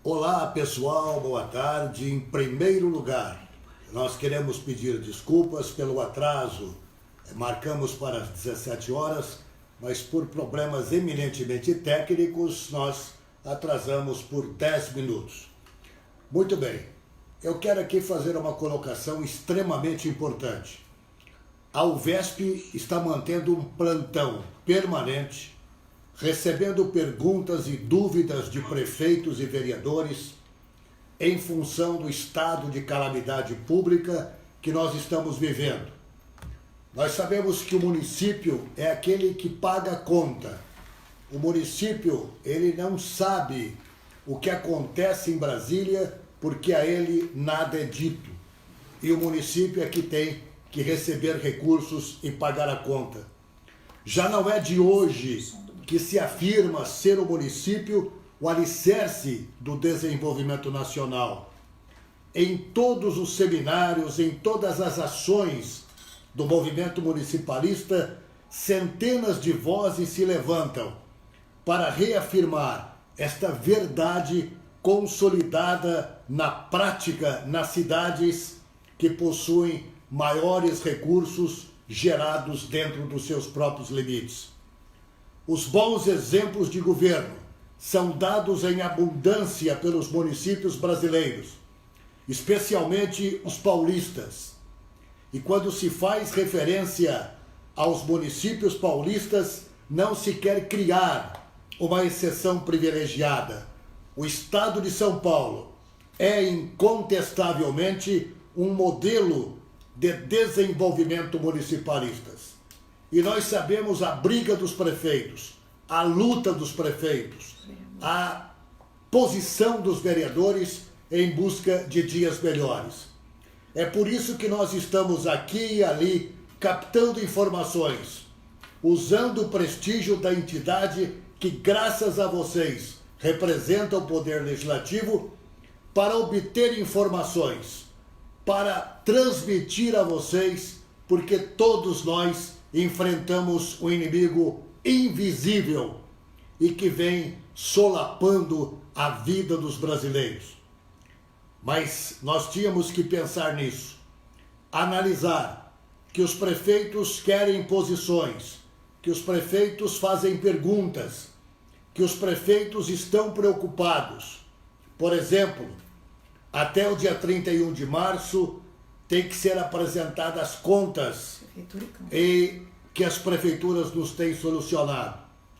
Olá pessoal, boa tarde. Em primeiro lugar, nós queremos pedir desculpas pelo atraso. Marcamos para as 17 horas, mas por problemas eminentemente técnicos, nós atrasamos por 10 minutos. Muito bem, eu quero aqui fazer uma colocação extremamente importante. A UVESP está mantendo um plantão permanente, recebendo perguntas e dúvidas de prefeitos e vereadores em função do estado de calamidade pública que nós estamos vivendo. Nós sabemos que o município é aquele que paga a conta. O município, ele não sabe o que acontece em Brasília porque a ele nada é dito. E o município é que tem que receber recursos e pagar a conta. Já não é de hoje que se afirma ser o município o alicerce do desenvolvimento nacional. Em todos os seminários, em todas as ações do movimento municipalista, centenas de vozes se levantam para reafirmar esta verdade consolidada na prática nas cidades que possuem maiores recursos gerados dentro dos seus próprios limites. Os bons exemplos de governo são dados em abundância pelos municípios brasileiros, especialmente os paulistas. E quando se faz referência aos municípios paulistas, não se quer criar uma exceção privilegiada. O estado de São Paulo é incontestavelmente um modelo de desenvolvimento municipalistas. E nós sabemos a briga dos prefeitos, a luta dos prefeitos, a posição dos vereadores em busca de dias melhores. É por isso que nós estamos aqui e ali captando informações, usando o prestígio da entidade que, graças a vocês, representa o Poder Legislativo, para obter informações, para transmitir a vocês, porque todos nós enfrentamos um inimigo invisível e que vem solapando a vida dos brasileiros. Mas nós tínhamos que pensar nisso, analisar que os prefeitos querem posições, que os prefeitos fazem perguntas, que os prefeitos estão preocupados. Por exemplo, até o dia 31 de março tem que ser apresentadas as contas e que as prefeituras nos têm solucionado,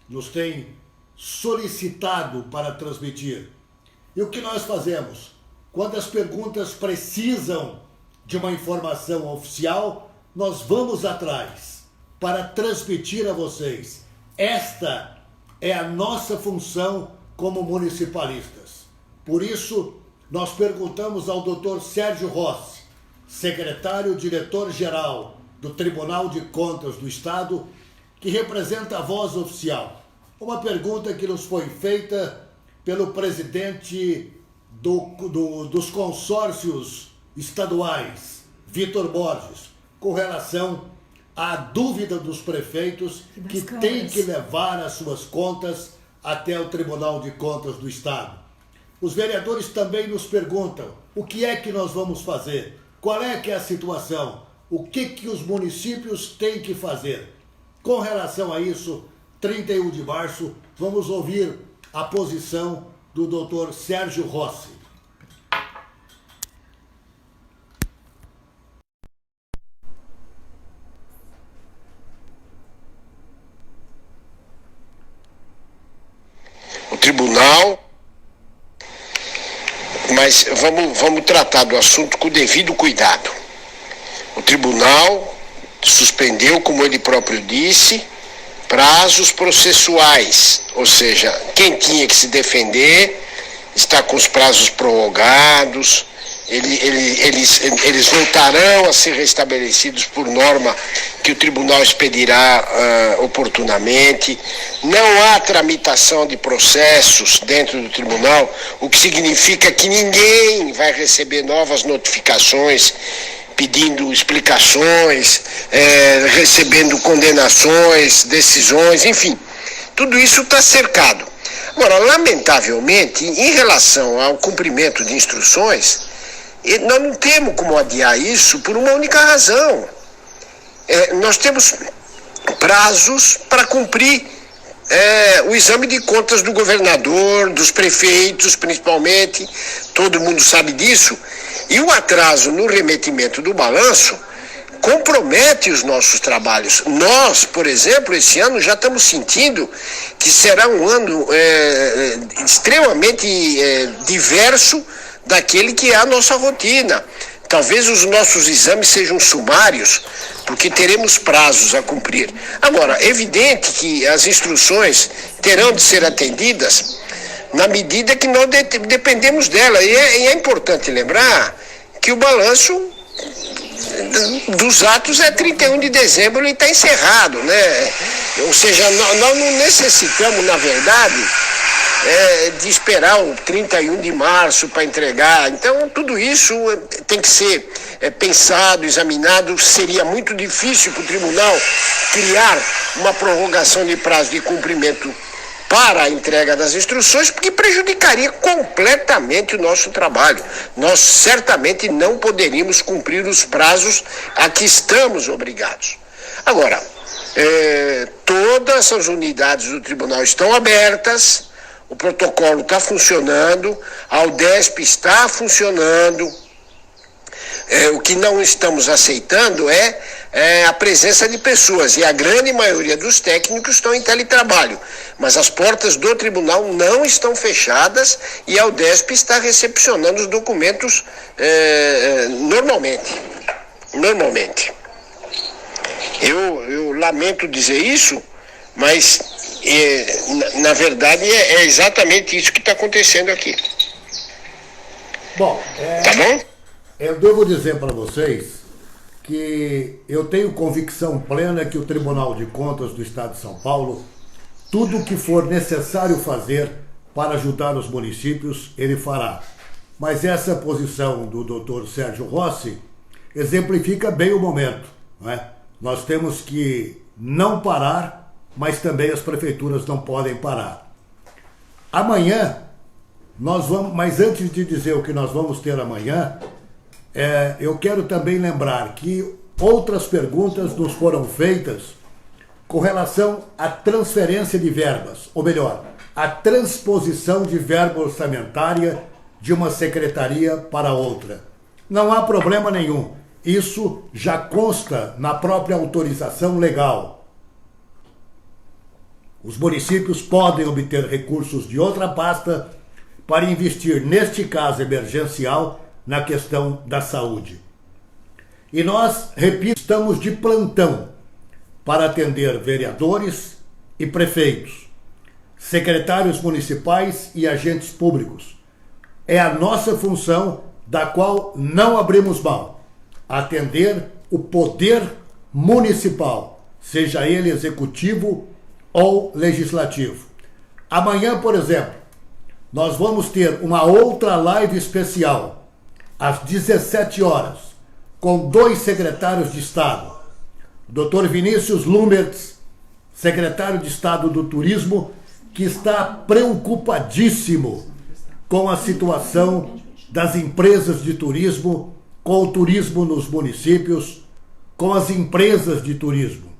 nos têm solicitado para transmitir. E o que nós fazemos? Quando as perguntas precisam de uma informação oficial, nós vamos atrás para transmitir a vocês. Esta é a nossa função como municipalistas. Por isso, nós perguntamos ao Dr. Sérgio Rossi, secretário-diretor-geral do Tribunal de Contas do Estado, que representa a voz oficial. Uma pergunta que nos foi feita pelo presidente dos consórcios estaduais, Vitor Borges, com relação à dúvida dos prefeitos que têm que levar as suas contas até o Tribunal de Contas do Estado. Os vereadores também nos perguntam o que é que nós vamos fazer, qual é que é a situação, o que os municípios têm que fazer. Com relação a isso, 31 de março, vamos ouvir a posição do Dr. Sérgio Rossi. O tribunal, mas vamos tratar do assunto com o devido cuidado. O tribunal suspendeu, como ele próprio disse, prazos processuais, ou seja, quem tinha que se defender está com os prazos prorrogados, eles voltarão a ser restabelecidos por norma que o tribunal expedirá oportunamente. Não há tramitação de processos dentro do tribunal, o que significa que ninguém vai receber novas notificações pedindo explicações, recebendo condenações, decisões, enfim, tudo isso está cercado. Agora, lamentavelmente, em relação ao cumprimento de instruções, nós não temos como adiar isso por uma única razão. Nós temos prazos para cumprir o exame de contas do governador, dos prefeitos principalmente, todo mundo sabe disso, e o atraso no remetimento do balanço compromete os nossos trabalhos. Nós, por exemplo, esse ano já estamos sentindo que será um ano extremamente diverso daquele que é a nossa rotina. Talvez os nossos exames sejam sumários, porque teremos prazos a cumprir. Agora, é evidente que as instruções terão de ser atendidas na medida que nós dependemos dela. E é importante lembrar que o balanço dos atos é 31 de dezembro e está encerrado, né? Ou seja, nós não necessitamos, na verdade, de esperar o 31 de março para entregar. Então, tudo isso tem que ser pensado, examinado. Seria muito difícil para o tribunal criar uma prorrogação de prazo de cumprimento para a entrega das instruções, porque prejudicaria completamente o nosso trabalho. Nós certamente não poderíamos cumprir os prazos a que estamos obrigados. Agora, todas as unidades do tribunal estão abertas, o protocolo está funcionando, a UDESP está funcionando. O que não estamos aceitando é a presença de pessoas, e a grande maioria dos técnicos estão em teletrabalho, mas as portas do tribunal não estão fechadas e a UDESP está recepcionando os documentos normalmente. Eu lamento dizer isso, mas na verdade é exatamente isso que está acontecendo aqui. Bom, tá bom? Eu devo dizer para vocês que eu tenho convicção plena que o Tribunal de Contas do Estado de São Paulo, tudo o que for necessário fazer para ajudar os municípios, ele fará. Mas essa posição do Dr. Sérgio Rossi exemplifica bem o momento, não é? Nós temos que não parar, mas também as prefeituras não podem parar. Amanhã, nós vamos, mas antes de dizer o que nós vamos ter amanhã, eu quero também lembrar que outras perguntas nos foram feitas com relação à transferência de verbas, ou melhor, a transposição de verba orçamentária de uma secretaria para outra. Não há problema nenhum. Isso já consta na própria autorização legal. Os municípios podem obter recursos de outra pasta para investir, neste caso emergencial, na questão da saúde. E nós, repito, estamos de plantão para atender vereadores e prefeitos, secretários municipais e agentes públicos. É a nossa função, da qual não abrimos mão, atender o poder municipal, seja ele executivo ou legislativo. Amanhã, por exemplo, nós vamos ter uma outra live especial, às 17 horas, com 2 secretários de Estado. O Dr. Vinícius Lumberts, secretário de Estado do Turismo, que está preocupadíssimo com a situação das empresas de turismo, com o turismo nos municípios, com as empresas de turismo.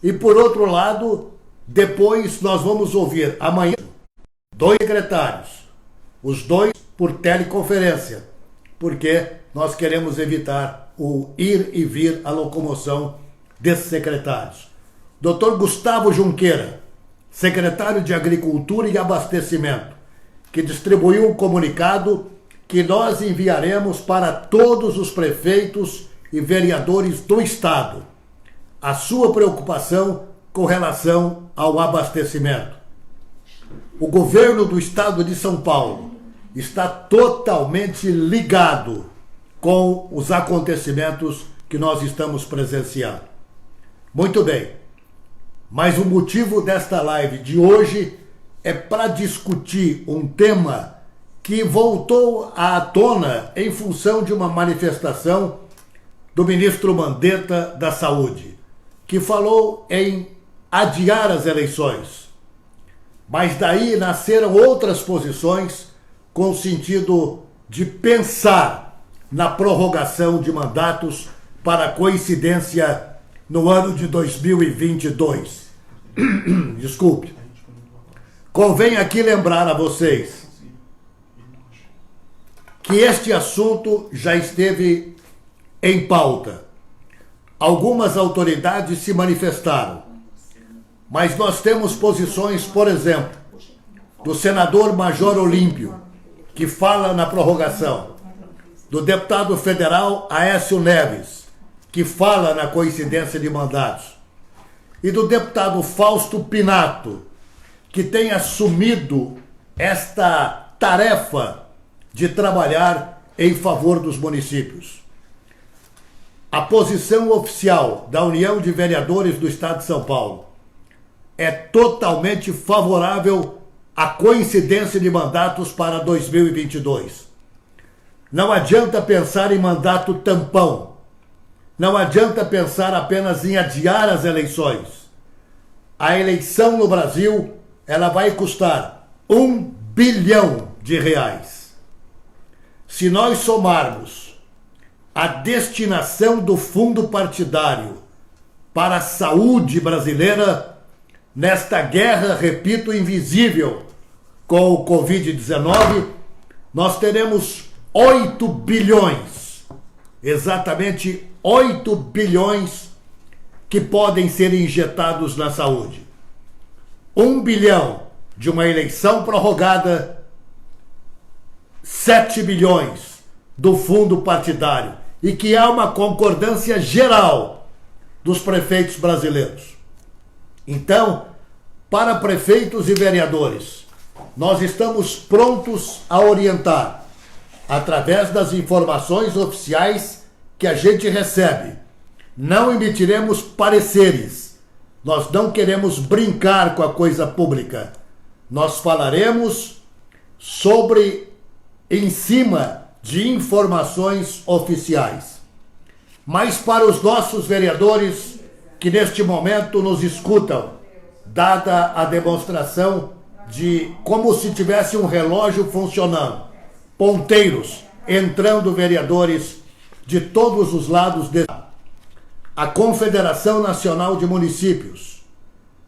E, por outro lado, depois nós vamos ouvir amanhã 2 secretários, os 2 por teleconferência, porque nós queremos evitar o ir e vir, a locomoção desses secretários. Dr. Gustavo Junqueira, secretário de Agricultura e Abastecimento, que distribuiu um comunicado que nós enviaremos para todos os prefeitos e vereadores do Estado, a sua preocupação com relação ao abastecimento. O governo do Estado de São Paulo está totalmente ligado com os acontecimentos que nós estamos presenciando. Muito bem, mas o motivo desta live de hoje é para discutir um tema que voltou à tona em função de uma manifestação do ministro Mandetta da Saúde, que falou em adiar as eleições. Mas daí nasceram outras posições com o sentido de pensar na prorrogação de mandatos para coincidência no ano de 2022. Desculpe. Convém aqui lembrar a vocês que este assunto já esteve em pauta. Algumas autoridades se manifestaram, mas nós temos posições, por exemplo, do senador Major Olímpio, que fala na prorrogação, do deputado federal Aécio Neves, que fala na coincidência de mandatos, e do deputado Fausto Pinato, que tem assumido esta tarefa de trabalhar em favor dos municípios. A posição oficial da União de Vereadores do Estado de São Paulo é totalmente favorável à coincidência de mandatos para 2022. Não adianta pensar em mandato tampão. Não adianta pensar apenas em adiar as eleições. A eleição no Brasil, ela vai custar R$1 bilhão. Se nós somarmos a destinação do fundo partidário para a saúde brasileira, nesta guerra, repito, invisível com o Covid-19, nós teremos 8 bilhões, exatamente 8 bilhões que podem ser injetados na saúde. 1 bilhão de uma eleição prorrogada, 7 bilhões do fundo partidário, e que há uma concordância geral dos prefeitos brasileiros. Então, para prefeitos e vereadores, nós estamos prontos a orientar, através das informações oficiais que a gente recebe. Não emitiremos pareceres. Nós não queremos brincar com a coisa pública. Nós falaremos em cima de informações oficiais. Mas para os nossos vereadores que neste momento nos escutam, dada a demonstração de como se tivesse um relógio funcionando, ponteiros, entrando vereadores de todos os lados a Confederação Nacional de Municípios,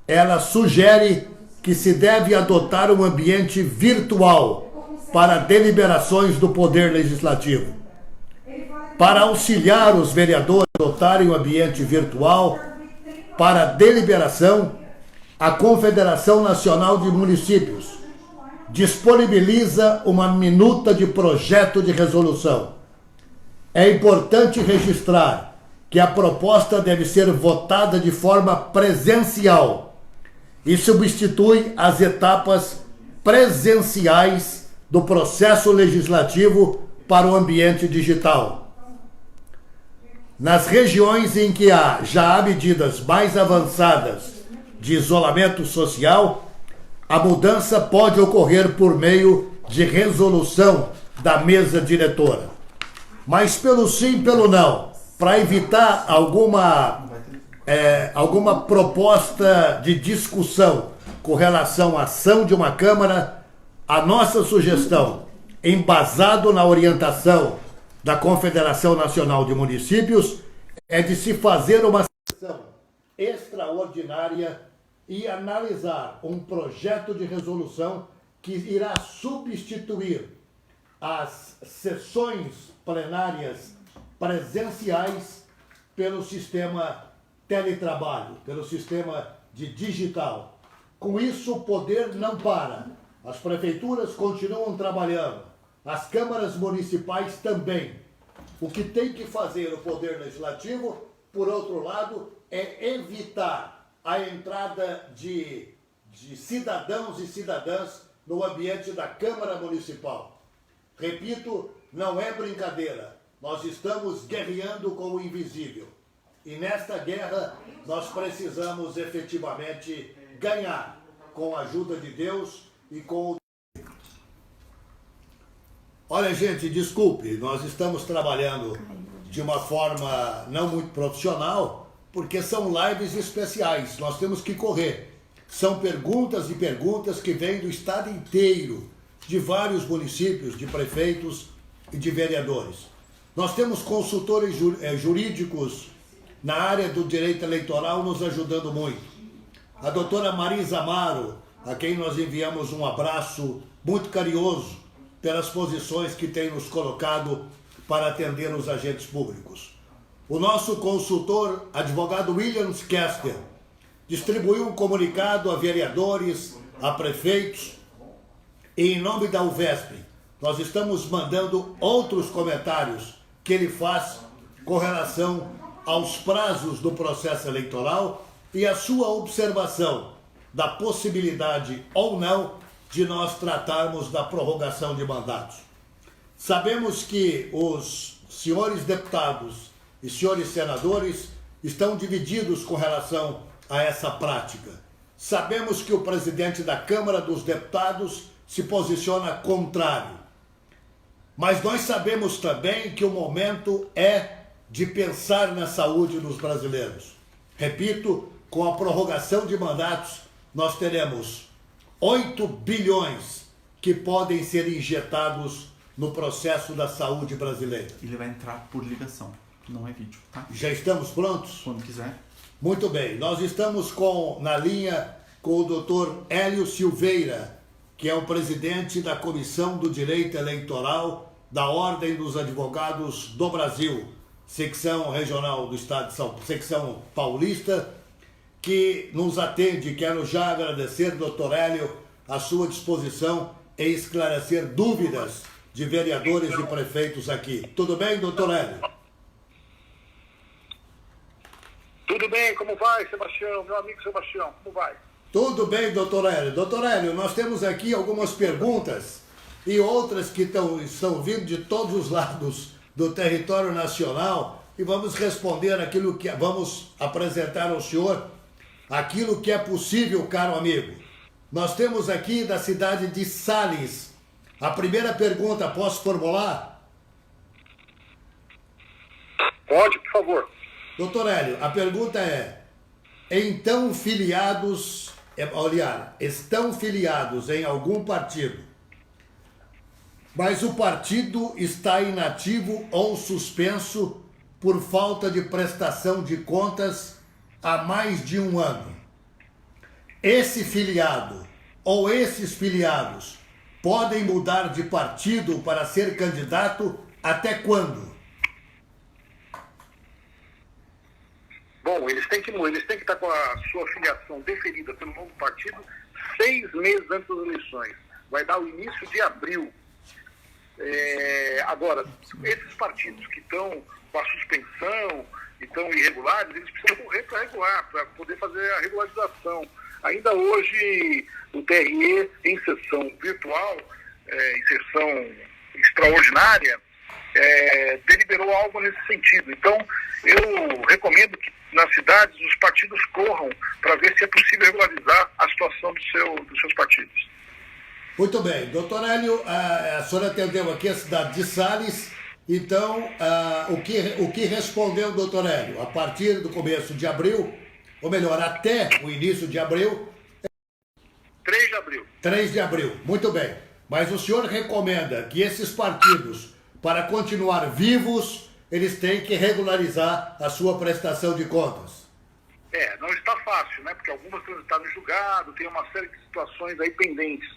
ela sugere que se deve adotar um ambiente virtual para deliberações do Poder Legislativo. Para auxiliar os vereadores a adotarem o ambiente virtual para deliberação, a Confederação Nacional de Municípios disponibiliza uma minuta de projeto de resolução. É importante registrar que a proposta deve ser votada de forma presencial e substitui as etapas presenciais do processo legislativo para o ambiente digital. Nas regiões em que já há medidas mais avançadas de isolamento social, a mudança pode ocorrer por meio de resolução da mesa diretora. Mas pelo sim, pelo não, para evitar alguma proposta de discussão com relação à ação de uma Câmara, a nossa sugestão, embasado na orientação da Confederação Nacional de Municípios, é de se fazer uma sessão extraordinária e analisar um projeto de resolução que irá substituir as sessões plenárias presenciais pelo sistema teletrabalho, pelo sistema de digital. Com isso, o poder não para. As prefeituras continuam trabalhando, as câmaras municipais também. O que tem que fazer o Poder Legislativo, por outro lado, é evitar a entrada de cidadãos e cidadãs no ambiente da Câmara Municipal. Repito, não é brincadeira. Nós estamos guerreando com o invisível. E nesta guerra, nós precisamos efetivamente ganhar com a ajuda de Deus e com o... Olha, gente, desculpe, nós estamos trabalhando de uma forma não muito profissional, porque são lives especiais, nós temos que correr. São perguntas e perguntas que vêm do estado inteiro, de vários municípios, de prefeitos e de vereadores. Nós temos consultores jurídicos na área do direito eleitoral nos ajudando muito. A doutora Marisa Amaro, a quem nós enviamos um abraço muito carinhoso pelas posições que tem nos colocado para atender os agentes públicos. O nosso consultor, advogado Williams Kester, distribuiu um comunicado a vereadores, a prefeitos, e em nome da UVESP, nós estamos mandando outros comentários que ele faz com relação aos prazos do processo eleitoral e a sua observação da possibilidade ou não de nós tratarmos da prorrogação de mandatos. Sabemos que os senhores deputados e senhores senadores estão divididos com relação a essa prática. Sabemos que o presidente da Câmara dos Deputados se posiciona contrário. Mas nós sabemos também que o momento é de pensar na saúde dos brasileiros. Repito, com a prorrogação de mandatos, nós teremos 8 bilhões que podem ser injetados no processo da saúde brasileira. Ele vai entrar por ligação, não é vídeo, tá? Já estamos prontos? Quando quiser. Muito bem, nós estamos na linha com o doutor Hélio Silveira, que é o presidente da Comissão do Direito Eleitoral da Ordem dos Advogados do Brasil, secção regional do Estado de São Paulo, secção paulista, que nos atende. Quero já agradecer, doutor Hélio, a sua disposição em esclarecer dúvidas de vereadores e prefeitos aqui. Tudo bem, doutor Hélio? Tudo bem, como vai, Sebastião? Meu amigo Sebastião, como vai? Tudo bem, doutor Hélio. Doutor Hélio, nós temos aqui algumas perguntas e outras que estão vindo de todos os lados do território nacional e vamos responder vamos apresentar ao senhor aquilo que é possível, caro amigo. Nós temos aqui da cidade de Sales. A primeira pergunta, posso formular? Pode, por favor. Doutor Hélio, a pergunta é: estão filiados em algum partido, mas o partido está inativo ou suspenso por falta de prestação de contas há mais de um ano. Esse filiado ou esses filiados podem mudar de partido para ser candidato até quando? Bom, eles têm que estar com a sua filiação deferida pelo novo partido 6 meses antes das eleições. Vai dar o início de abril. Agora, esses partidos que estão com a suspensão e estão irregulares, eles precisam correr para regular, para poder fazer a regularização. Ainda hoje, o TRE, em sessão virtual, em sessão extraordinária, deliberou algo nesse sentido. Então, eu recomendo que nas cidades os partidos corram para ver se é possível regularizar a situação dos seus partidos. Muito bem. Doutor Hélio, a senhora atendeu aqui a cidade de Sales, então o que respondeu o doutor Hélio? A partir do começo de abril, ou melhor, até o início de abril... 3 de abril. 3 de abril, muito bem. Mas o senhor recomenda que esses partidos, para continuar vivos, eles têm que regularizar a sua prestação de contas? Não está fácil, né? Porque algumas estão no julgado, tem uma série de situações aí pendentes.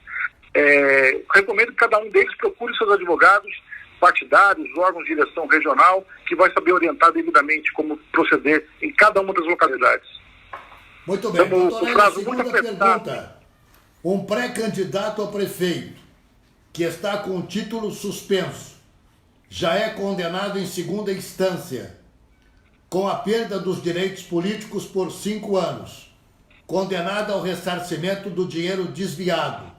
Recomendo que cada um deles procure seus advogados partidários, órgãos de direção regional, que vai saber orientar devidamente como proceder em cada uma das localidades. Muito bem. Doutor Hélio, segunda apertado. Pergunta. Um pré-candidato a prefeito que está com o título suspenso já é condenado em segunda instância, com a perda dos direitos políticos por 5 anos, condenado ao ressarcimento do dinheiro desviado.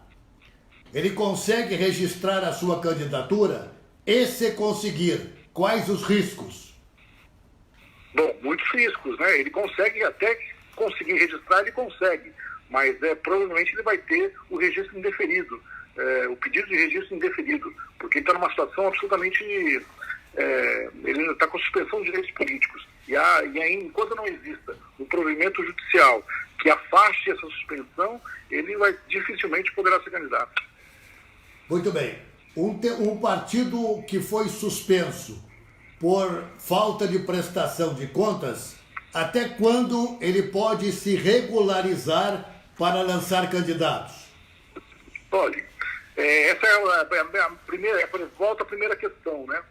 Ele consegue registrar a sua candidatura? E se conseguir, quais os riscos? Bom, muitos riscos, né? Ele consegue, até conseguir registrar, ele consegue, mas provavelmente ele vai ter o registro indeferido. O pedido de registro indeferido, porque ele está numa situação absolutamente... ele está com suspensão de direitos políticos. E aí, enquanto não exista um provimento judicial que afaste essa suspensão, ele dificilmente poderá ser candidato. Muito bem. Um partido que foi suspenso por falta de prestação de contas, até quando ele pode se regularizar para lançar candidatos? Olha, essa é a primeira, volta à primeira questão, né?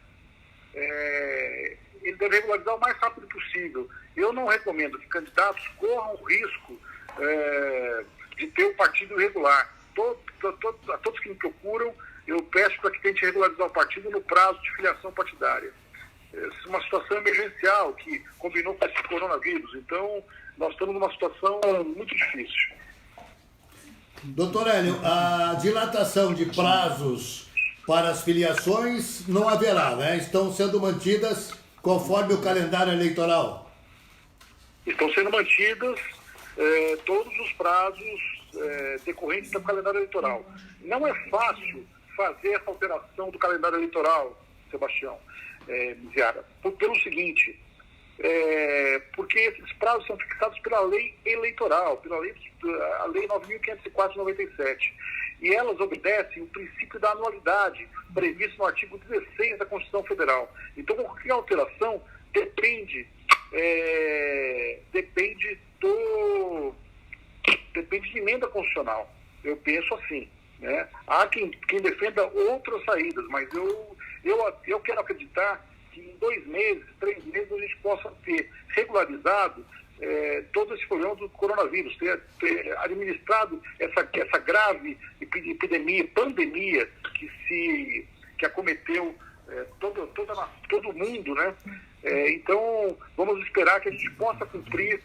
Ele deve regularizar o mais rápido possível. Eu não recomendo que candidatos corram o risco de ter o partido irregular. A todos que me procuram, eu peço para que tente regularizar o partido no prazo de filiação partidária. É uma situação emergencial que combinou com esse coronavírus. Então, nós estamos numa situação muito difícil. Doutor Hélio, a dilatação de prazos para as filiações não haverá, né? Estão sendo mantidas conforme o calendário eleitoral. Estão sendo mantidas todos os prazos decorrentes do calendário eleitoral. Não é fácil fazer essa alteração do calendário eleitoral, Sebastião Miziara, pelo seguinte, porque esses prazos são fixados pela lei eleitoral, a lei 9.504/97, e elas obedecem o princípio da anualidade, previsto no artigo 16 da Constituição Federal. Então, qualquer alteração depende de emenda constitucional. Eu penso assim, né? Há quem defenda outras saídas, mas eu quero acreditar que em 2 meses, 3 meses, a gente possa ter regularizado todo esse problema do coronavírus, ter administrado essa grave pandemia que acometeu todo o mundo, né? Então, vamos esperar que a gente possa cumprir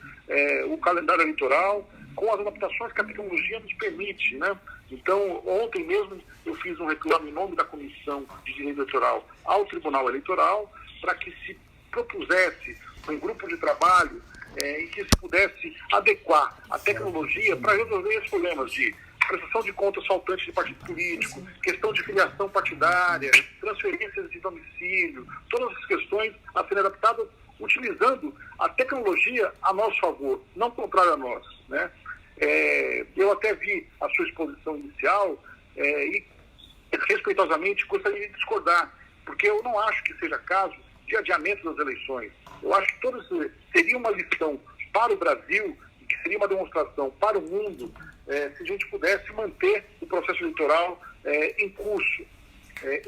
o calendário eleitoral com as adaptações que a tecnologia nos permite, né? Então, ontem mesmo eu fiz um reclame em nome da Comissão de Direito Eleitoral ao Tribunal Eleitoral para que se propusesse um grupo de trabalho em que se pudesse adequar a tecnologia para resolver esses problemas de prestação de contas faltantes de partido político, questão de filiação partidária, transferências de domicílio, todas essas questões a serem adaptadas utilizando a tecnologia a nosso favor, não contrário a nós, né? Eu até vi a sua exposição inicial e, respeitosamente, gostaria de discordar, porque eu não acho que seja caso de adiamento das eleições. Eu acho que todo isso seria uma lição para o Brasil e que seria uma demonstração para o mundo se a gente pudesse manter o processo eleitoral em curso.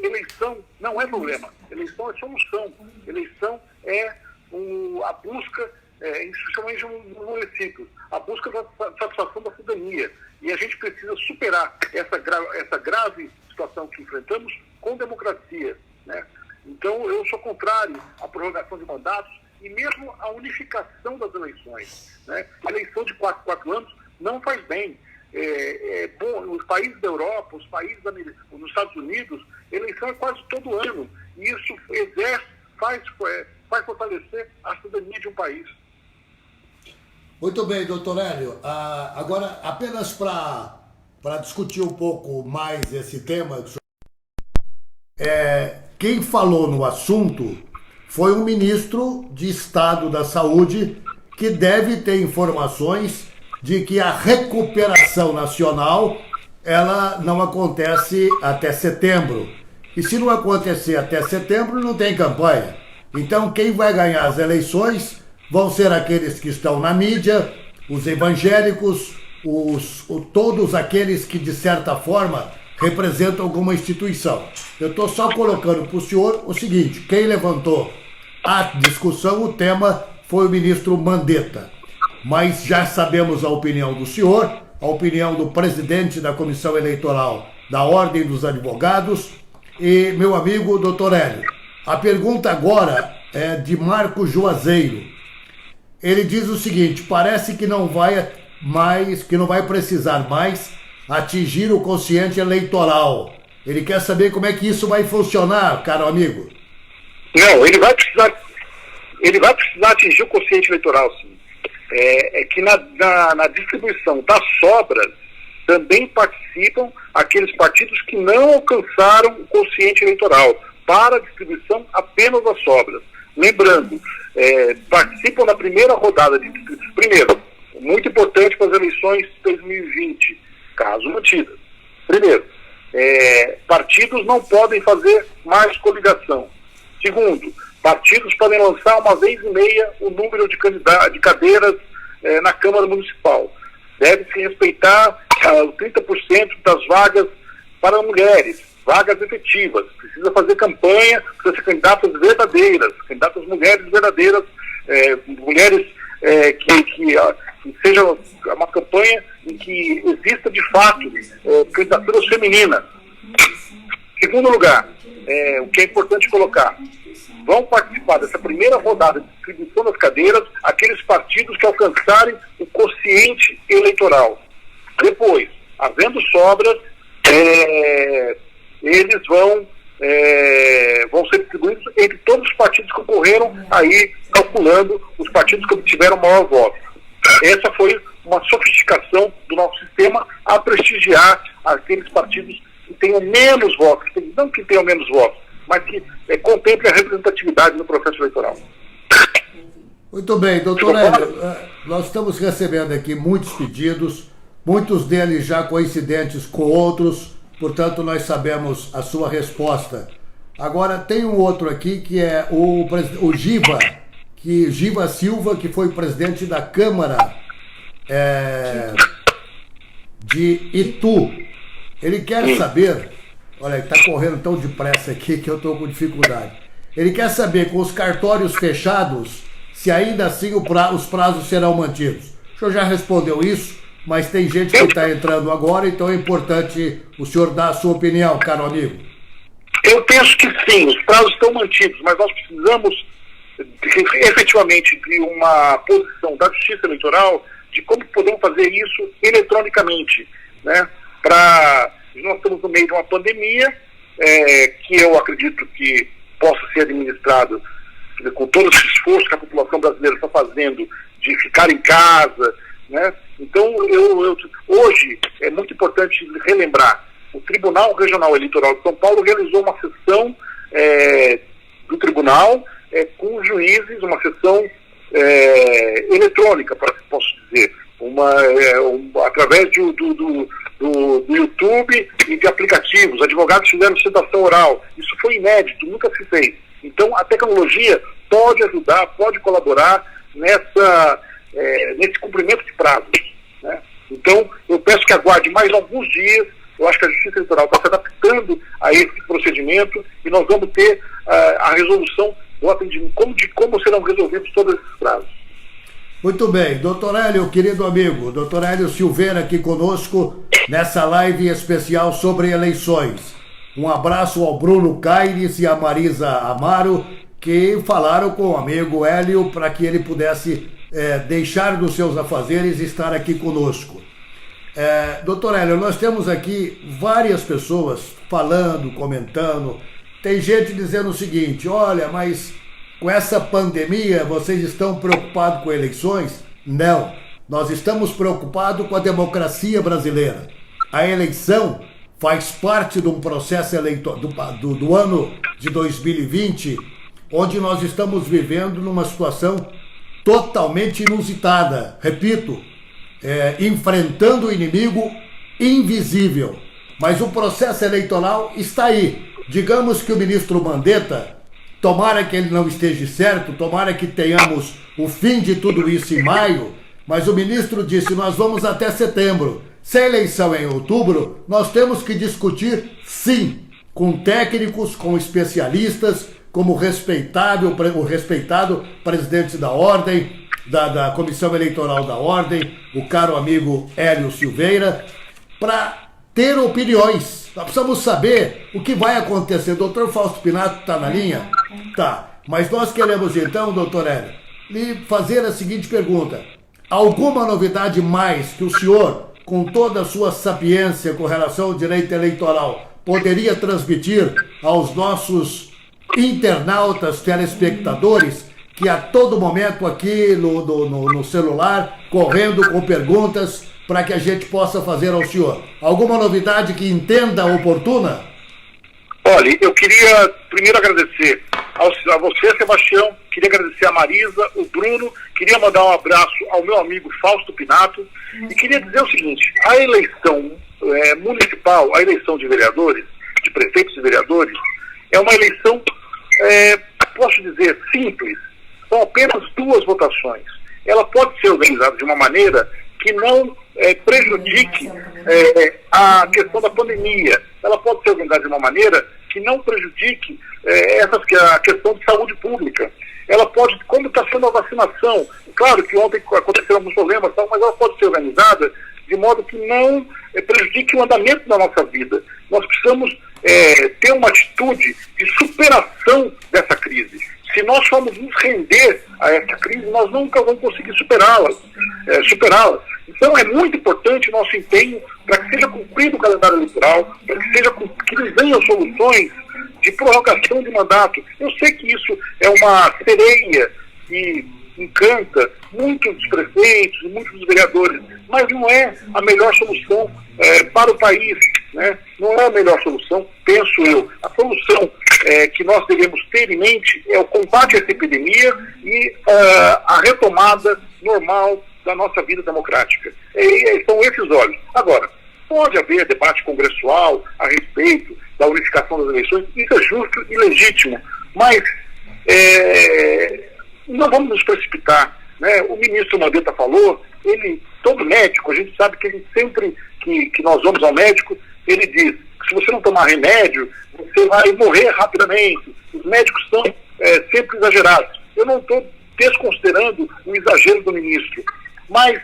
Eleição não é problema, eleição é solução. Eleição é a busca, especialmente nos municípios, a busca da satisfação da cidadania. E a gente precisa superar essa grave situação que enfrentamos com democracia, né? Então, eu sou contrário à prorrogação de mandatos e mesmo à unificação das eleições, né? A eleição de 4 anos não faz bem. Bom, os países da Europa, os países nos Estados Unidos, eleição é quase todo ano. E isso faz fortalecer a cidadania de um país. Muito bem, doutor Hélio. Agora, apenas para discutir um pouco mais esse tema, quem falou no assunto foi o ministro de Estado da Saúde, que deve ter informações de que a recuperação nacional ela não acontece até setembro. E se não acontecer até setembro, não tem campanha. Então, quem vai ganhar as eleições vão ser aqueles que estão na mídia, os evangélicos, todos aqueles que, de certa forma, representam alguma instituição. Eu estou só colocando para o senhor o seguinte: quem levantou a discussão, o tema, foi o ministro Mandetta. Mas já sabemos a opinião do senhor, a opinião do presidente da Comissão Eleitoral da Ordem dos Advogados e meu amigo doutor Hélio. A pergunta agora é de Marco Juazeiro. Ele diz o seguinte: parece que não vai precisar mais atingir o quociente eleitoral. Ele quer saber como é que isso vai funcionar, caro amigo. Não, ele vai precisar atingir o quociente eleitoral, sim. É que na distribuição das sobras também participam aqueles partidos que não alcançaram o quociente eleitoral para a distribuição apenas das sobras. Lembrando, participam da primeira rodada de distritos. Primeiro, muito importante para as eleições de 2020, caso mantidas. Primeiro, partidos não podem fazer mais coligação. Segundo, partidos podem lançar uma vez e meia o número de cadeiras na Câmara Municipal. Deve-se respeitar os 30% das vagas para mulheres, vagas efetivas. Precisa fazer campanha, precisa ser candidatas verdadeiras, candidatas mulheres verdadeiras, mulheres que seja uma campanha em que exista de fato candidaturas femininas. Segundo lugar, o que é importante colocar, vão participar dessa primeira rodada de distribuição das cadeiras aqueles partidos que alcançarem o quociente eleitoral. Depois, havendo sobras, eles vão ser distribuídos entre todos os partidos que concorreram, aí calculando os partidos que obtiveram maior voto. Essa foi uma sofisticação do nosso sistema a prestigiar aqueles partidos que tenham menos votos, não que tenham menos votos, mas que contemplem a representatividade no processo eleitoral. Muito bem, doutor Hélio, nós estamos recebendo aqui muitos pedidos, muitos deles já coincidentes com outros, portanto nós sabemos a sua resposta. Agora tem um outro aqui que é o Giva Silva, que foi presidente da Câmara de Itu. Ele quer saber, olha, está correndo tão depressa aqui que eu estou com dificuldade. Ele quer saber, com os cartórios fechados, se ainda assim os prazos serão mantidos. O senhor já respondeu isso, mas tem gente que está entrando agora, então é importante o senhor dar a sua opinião, caro amigo. Eu penso que sim, os prazos estão mantidos, mas nós precisamos efetivamente de uma posição da Justiça Eleitoral de como podemos fazer isso eletronicamente, né? Nós estamos no meio de uma pandemia que eu acredito que possa ser administrado com todo esse esforço que a população brasileira está fazendo de ficar em casa, né? Então, hoje é muito importante relembrar, o Tribunal Regional Eleitoral de São Paulo realizou uma sessão do tribunal com juízes, uma sessão eletrônica, posso dizer, através do YouTube e de aplicativos. Advogados fizeram citação oral. Isso foi inédito, nunca se fez. Então, a tecnologia pode ajudar, pode colaborar nesse cumprimento de prazos, né? Então, eu peço que aguarde mais alguns dias. Eu acho que a Justiça Eleitoral está se adaptando a esse procedimento e nós vamos ter a resolução do atendimento, de como serão resolvidos todos esses prazos. Muito bem. Doutor Hélio, querido amigo, doutor Hélio Silveira aqui conosco nessa live especial sobre eleições. Um abraço ao Bruno Caires e à Marisa Amaro, que falaram com o amigo Hélio para que ele pudesse deixar dos seus afazeres e estar aqui conosco. Doutor Hélio, nós temos aqui várias pessoas falando, comentando. Tem gente dizendo o seguinte: olha, mas com essa pandemia vocês estão preocupados com eleições? Não, nós estamos preocupados com a democracia brasileira. A eleição faz parte de um processo eleitoral do ano de 2020, onde nós estamos vivendo numa situação totalmente inusitada. Repito, enfrentando o inimigo invisível. Mas o processo eleitoral está aí. Digamos que o ministro Mandetta, tomara que ele não esteja certo, tomara que tenhamos o fim de tudo isso em maio, mas o ministro disse: nós vamos até setembro. Se a eleição é em outubro, nós temos que discutir, sim, com técnicos, com especialistas, como o respeitado presidente da Ordem, da Comissão Eleitoral da Ordem, o caro amigo Hélio Silveira, para ter opiniões. Nós precisamos saber o que vai acontecer. O doutor Fausto Pinato está na linha? Tá. Mas nós queremos então, doutor Hélio, lhe fazer a seguinte pergunta: alguma novidade mais que o senhor, com toda a sua sapiência com relação ao direito eleitoral, poderia transmitir aos nossos internautas, telespectadores, que a todo momento aqui no celular, correndo com perguntas para que a gente possa fazer ao senhor? Alguma novidade que entenda oportuna? Olha, eu queria primeiro agradecer a você, Sebastião, queria agradecer a Marisa, o Bruno, queria mandar um abraço ao meu amigo Fausto Pinato e queria dizer o seguinte: a eleição municipal, a eleição de vereadores, de prefeitos e vereadores, é uma eleição, posso dizer, simples. São apenas 2 votações. Ela pode ser organizada de uma maneira que não prejudique a questão da pandemia. Ela pode ser organizada de uma maneira que não prejudique a questão de saúde pública. Ela pode, como está sendo a vacinação, claro que ontem aconteceram alguns problemas, mas ela pode ser organizada de modo que não prejudique o andamento da nossa vida. Nós precisamos ter uma atitude de superação dessa crise. Se nós formos nos render a essa crise, nós nunca vamos conseguir superá-la. Então é muito importante o nosso empenho para que seja cumprido o calendário eleitoral, para que nos venham soluções de prorrogação de mandato. Eu sei que isso é uma sereia que encanta muitos dos prefeitos e muitos dos vereadores, mas não é a melhor solução para o país, né? Não é a melhor solução, penso eu. A solução que nós devemos ter em mente é o combate a essa epidemia e a retomada normal da nossa vida democrática. São esses olhos. Agora, pode haver debate congressual a respeito da unificação das eleições, isso é justo e legítimo, mas não vamos nos precipitar, né? O ministro Mandetta falou, todo médico, a gente sabe que ele sempre que nós vamos ao médico, ele diz que se você não tomar remédio, você vai morrer rapidamente. Os médicos são sempre exagerados. Eu não estou desconsiderando o exagero do ministro, mas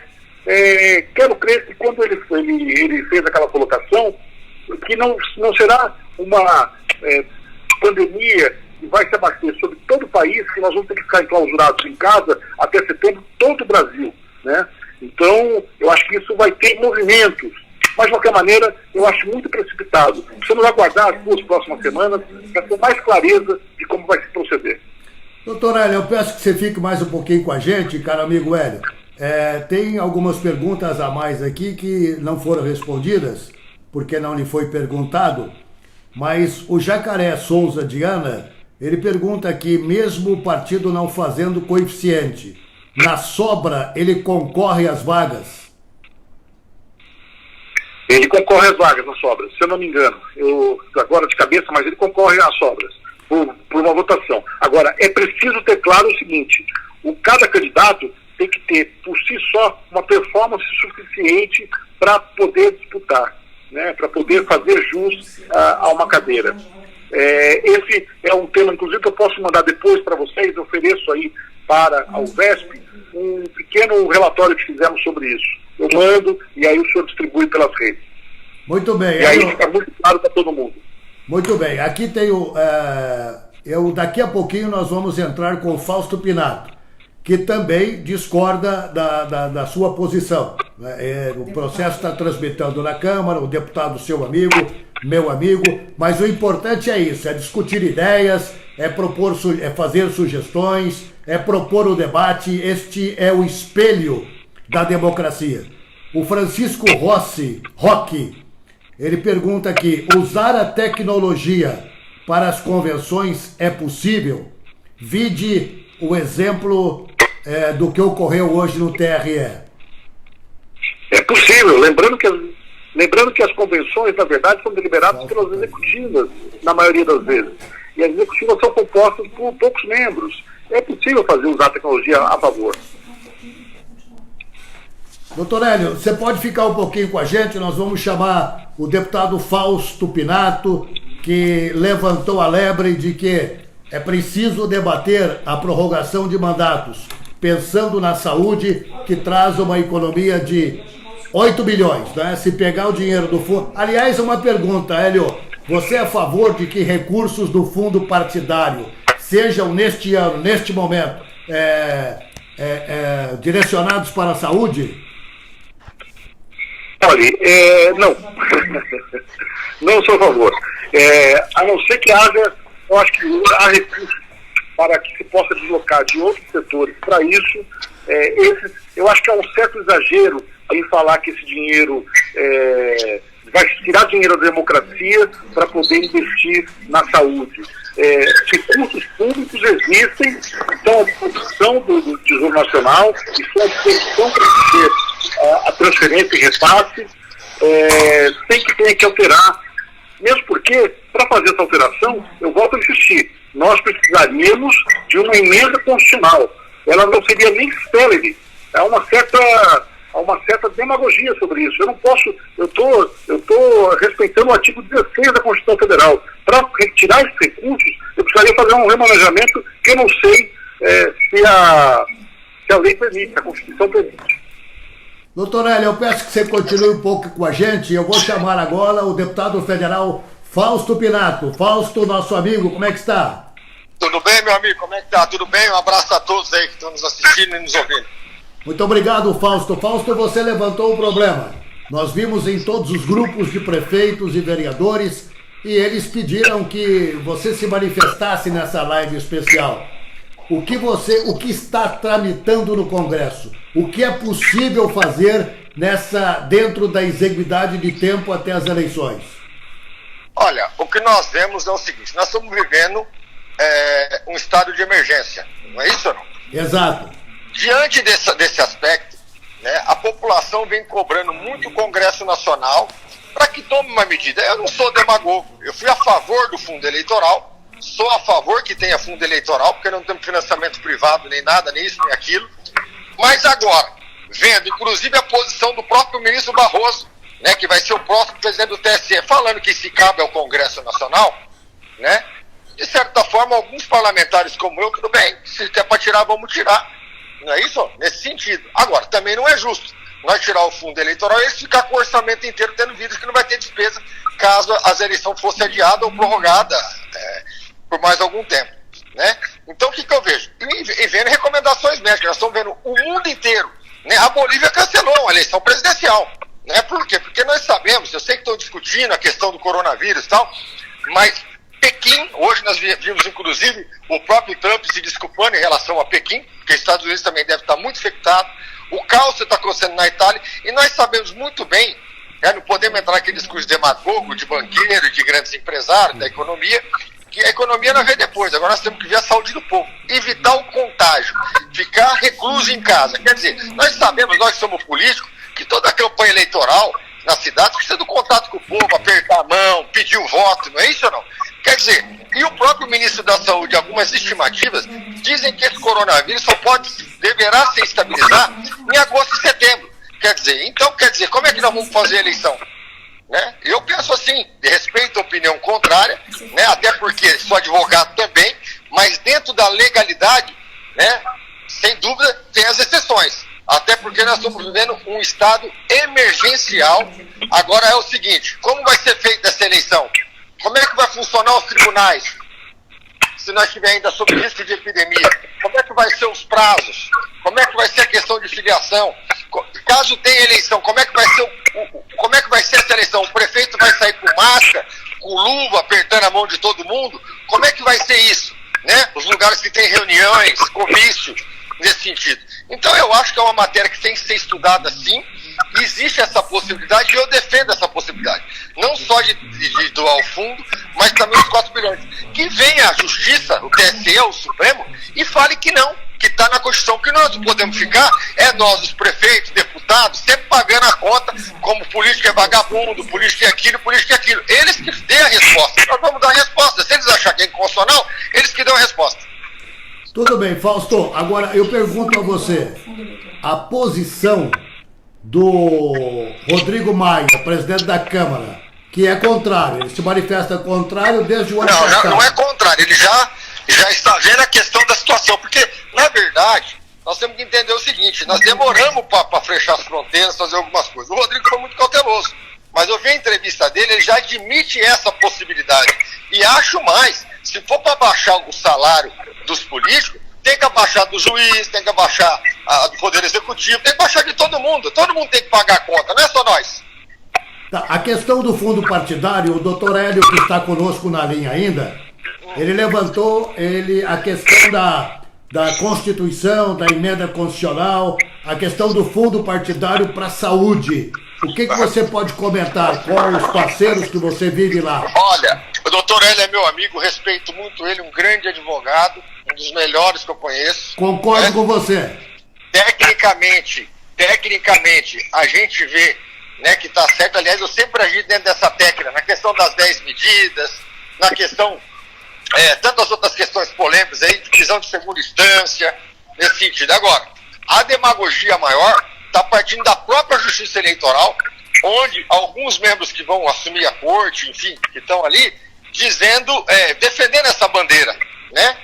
quero crer que quando ele fez aquela colocação, que não será uma pandemia que vai se abater sobre todo o país, que nós vamos ter que ficar enclausurados em casa até setembro, todo o Brasil, né? Então, eu acho que isso vai ter movimentos, mas de qualquer maneira, eu acho muito precipitado. Precisamos aguardar as 2 próximas semanas para ter mais clareza de como vai se proceder. Doutor Hélio, eu peço que você fique mais um pouquinho com a gente, caro amigo Hélio. Tem algumas perguntas a mais aqui que não foram respondidas, porque não lhe foi perguntado, mas o Jacaré Souza Diana, ele pergunta aqui, mesmo o partido não fazendo coeficiente, na sobra ele concorre às vagas? Ele concorre às vagas nas sobras, se eu não me engano. Eu agora de cabeça, mas ele concorre às sobras, por uma votação. Agora, é preciso ter claro o seguinte, cada candidato tem que ter, por si só, uma performance suficiente para poder disputar, né, para poder fazer jus a uma cadeira. Esse é um tema, inclusive, que eu posso mandar depois para vocês, eu ofereço aí para a UVESP um pequeno relatório que fizemos sobre isso. Eu mando e aí o senhor distribui pelas redes. Muito bem. E aí fica muito claro para todo mundo. Muito bem. Aqui tem daqui a pouquinho nós vamos entrar com o Fausto Pinato, que também discorda da sua posição. O processo está transmitendo na Câmara, o deputado seu amigo, meu amigo, mas o importante é isso, é discutir ideias, é fazer sugestões, é propor o debate. Este é o espelho da democracia. O Francisco Roque, ele pergunta aqui, usar a tecnologia para as convenções é possível? Vide o exemplo do que ocorreu hoje no TRE. É possível, lembrando que as convenções, na verdade, são deliberadas pelas executivas, na maioria das vezes. E as executivas são compostas por poucos membros. É possível usar a tecnologia a favor. Doutor Hélio, você pode ficar um pouquinho com a gente? Nós vamos chamar o deputado Fausto Pinato, que levantou a lebre de que é preciso debater a prorrogação de mandatos, pensando na saúde, que traz uma economia de 8 bilhões, né? Se pegar o dinheiro do fundo... Aliás, uma pergunta, Hélio. Você é a favor de que recursos do fundo partidário sejam, neste ano, neste momento, direcionados para a saúde? Olha, não. Não sou a favor. A não ser que haja, eu acho que há recursos para que se possa deslocar de outros setores para isso. Eu acho que há um certo exagero em falar que esse dinheiro vai tirar dinheiro da democracia para poder investir na saúde. Recursos públicos existem, estão à disposição do Tesouro Nacional, estão à disposição para fazer a transferência e repasse, tem que alterar, mesmo porque, para fazer essa alteração, eu volto a insistir, nós precisaríamos de uma emenda constitucional. Ela não seria nem célere. Há uma certa demagogia sobre isso. Eu não posso, eu estou respeitando o artigo 16 da Constituição Federal. Para retirar esses recursos, eu precisaria fazer um remanejamento que eu não sei se a lei permite, se a Constituição permite. Doutor Hélio, eu peço que você continue um pouco com a gente. Eu vou chamar agora o deputado federal Fausto Pinato. Fausto, nosso amigo, como é que está? Tudo bem, meu amigo? Como é que tá? Tudo bem? Um abraço a todos aí que estão nos assistindo e nos ouvindo. Muito obrigado, Fausto. Fausto, você levantou o problema. Nós vimos em todos os grupos de prefeitos e vereadores e eles pediram que você se manifestasse nessa live especial. O que está tramitando no Congresso? O que é possível fazer dentro da exiguidade de tempo até as eleições? Olha, o que nós vemos é o seguinte, nós estamos vivendo um estado de emergência, não é isso ou não? Exato. Diante desse aspecto, né, a população vem cobrando muito o Congresso Nacional para que tome uma medida. Eu não sou demagogo, eu fui a favor do fundo eleitoral, sou a favor que tenha fundo eleitoral, porque não temos financiamento privado, nem nada, nem isso, nem aquilo. Mas agora, vendo inclusive a posição do próprio ministro Barroso, né, que vai ser o próximo presidente do TSE, falando que se cabe ao Congresso Nacional, né, de certa forma, alguns parlamentares como eu, tudo bem, se quer para tirar, vamos tirar. Não é isso? Nesse sentido. Agora, também não é justo nós tirar o fundo eleitoral e eles ficar com o orçamento inteiro tendo vidas que não vai ter despesa caso as eleições fosse adiada ou prorrogada por mais algum tempo. Né? Então, o que eu vejo? E vendo recomendações médicas, nós estamos vendo o mundo inteiro. Né? A Bolívia cancelou uma eleição presidencial. Né? Por quê? Porque nós sabemos, eu sei que estão discutindo a questão do coronavírus e tal, mas Pequim, hoje nós vimos inclusive o próprio Trump se desculpando em relação a Pequim, porque os Estados Unidos também deve estar muito infectado, o caos está acontecendo na Itália, e nós sabemos muito bem, não podemos entrar naquele discurso demagogo de banqueiro, de grandes empresários, da economia, que a economia nós vê depois, agora nós temos que ver a saúde do povo, evitar o contágio, ficar recluso em casa. Quer dizer, nós sabemos, nós que somos políticos, que toda a campanha eleitoral na cidade precisa do contato com o povo, apertar a mão, pedir o voto, não é isso ou não? Quer dizer, e o próprio ministro da Saúde, algumas estimativas, dizem que esse coronavírus deverá se estabilizar em agosto e setembro. Quer dizer, como é que nós vamos fazer a eleição? Né? Eu penso assim, de respeito à opinião contrária, né? Até porque sou advogado também, mas dentro da legalidade, né? Sem dúvida, tem as exceções. Até porque nós estamos vivendo um estado emergencial. Agora é o seguinte, como vai ser feita essa eleição? Como é que vai funcionar os tribunais? Se nós estivermos ainda sob risco de epidemia. Como é que vai ser os prazos? Como é que vai ser a questão de filiação? Caso tenha eleição, como é que vai ser essa eleição? O prefeito vai sair com máscara, com luva, apertando a mão de todo mundo? Como é que vai ser isso? Né? Os lugares que tem reuniões, comício, nesse sentido. Então eu acho que é uma matéria que tem que ser estudada sim. Existe essa possibilidade e eu defendo essa possibilidade. Não só de doar o fundo, mas também os 4 bilhões. Que venha a Justiça, o TSE, o Supremo, e fale que não, que está na Constituição. Que nós não podemos ficar, nós, os prefeitos, deputados, sempre pagando a conta, como político é vagabundo, político é aquilo, político é aquilo. Eles que dêem a resposta. Nós vamos dar a resposta. Se eles acharem que é inconstitucional, eles que dão a resposta. Tudo bem, Fausto. Agora eu pergunto a você, a posição do Rodrigo Maia, presidente da Câmara, que é contrário, ele se manifesta contrário desde o ano passado. Não é contrário, ele já está vendo a questão da situação, porque, na verdade, nós temos que entender o seguinte, nós demoramos para fechar as fronteiras, fazer algumas coisas. O Rodrigo foi muito cauteloso, mas eu vi a entrevista dele, ele já admite essa possibilidade. E acho mais, se for para baixar o salário dos políticos, tem que abaixar do juiz, tem que abaixar do Poder Executivo, tem que baixar de todo mundo tem que pagar a conta, não é só nós. Tá, a questão do fundo partidário, o doutor Hélio, que está conosco na linha ainda, ele levantou a questão da Constituição, da emenda constitucional, a questão do fundo partidário para a saúde. O que você pode comentar com os parceiros que você vive lá? Olha, o doutor Hélio é meu amigo, respeito muito ele, um grande advogado, um dos melhores que eu conheço. Concordo com você. Tecnicamente, a gente vê, né, que está certo. Aliás, eu sempre agi dentro dessa técnica, na questão das 10 medidas, na questão, tantas outras questões polêmicas aí, de prisão de segunda instância, nesse sentido. Agora, a demagogia maior está partindo da própria Justiça Eleitoral, onde alguns membros que vão assumir a corte, enfim, que estão ali, dizendo, defendendo essa bandeira, né?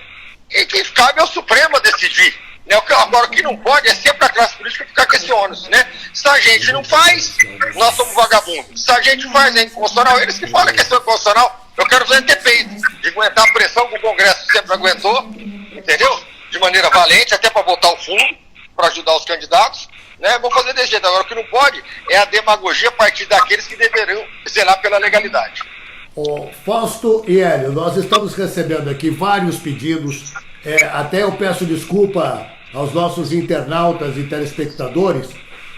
E que cabe ao Supremo a decidir. Né? Agora, o que não pode é sempre a classe política ficar com esse ônus, né? Se a gente não faz, nós somos vagabundos. Se a gente faz, é inconstitucional. Eles que falam que é inconstitucional, eu quero ver ter peito, de aguentar a pressão que o Congresso sempre aguentou, entendeu? De maneira valente, até para botar o fundo, para ajudar os candidatos, né? Vou fazer desse jeito. Agora, o que não pode é a demagogia a partir daqueles que deveriam zelar pela legalidade. Fausto e Hélio, nós estamos recebendo aqui vários pedidos. Até eu peço desculpa aos nossos internautas e telespectadores,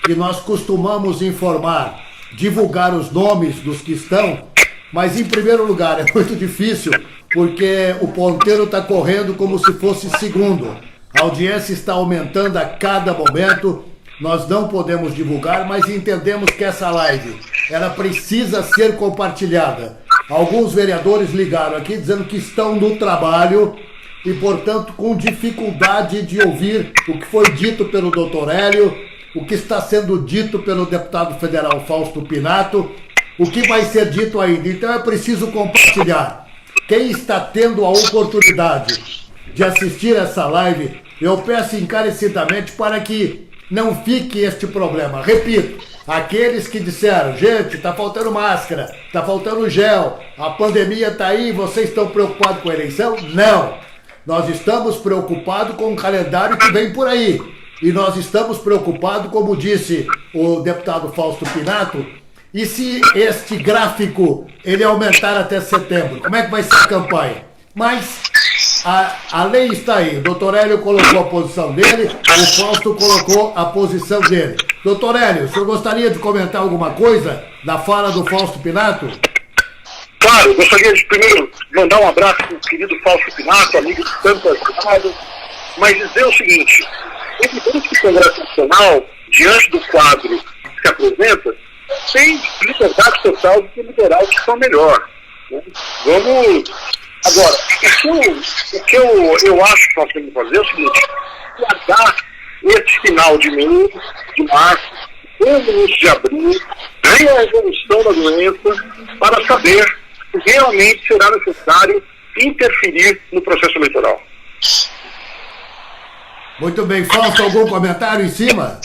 que nós costumamos informar, divulgar os nomes dos que estão, mas em primeiro lugar é muito difícil, porque o ponteiro está correndo como se fosse segundo. A audiência está aumentando a cada momento, nós não podemos divulgar, mas entendemos que essa live, ela precisa ser compartilhada. Alguns vereadores ligaram aqui dizendo que estão no trabalho e, portanto, com dificuldade de ouvir o que foi dito pelo doutor Hélio, o que está sendo dito pelo deputado federal Fausto Pinato, o que vai ser dito ainda. Então é preciso compartilhar. Quem está tendo a oportunidade de assistir essa live, eu peço encarecidamente para que não fique este problema. Repito, aqueles que disseram, gente, está faltando máscara, está faltando gel, a pandemia está aí, vocês estão preocupados com a eleição? Não! Nós estamos preocupados com o calendário que vem por aí. E nós estamos preocupados, como disse o deputado Fausto Pinato, e se este gráfico ele aumentar até setembro, como é que vai ser a campanha? Mas a lei está aí. O doutor Hélio colocou a posição dele, o Fausto colocou a posição dele. Doutor Hélio, o senhor gostaria de comentar alguma coisa da fala do Fausto Pinato? Claro, eu gostaria de primeiro mandar um abraço para o querido Fausto Pinato, amigo de tantas cidades, mas dizer o seguinte: evidente que o Congresso Nacional, diante do quadro que se apresenta, tem liberdade total de liderar o que for melhor. Né? Vamos. Agora, o que eu acho que nós temos que fazer é o seguinte: guardar esse final de mês, de março, no início de abril, ver a evolução da doença, para saber se realmente será necessário interferir no processo eleitoral. Muito bem, Fausto, algum comentário em cima?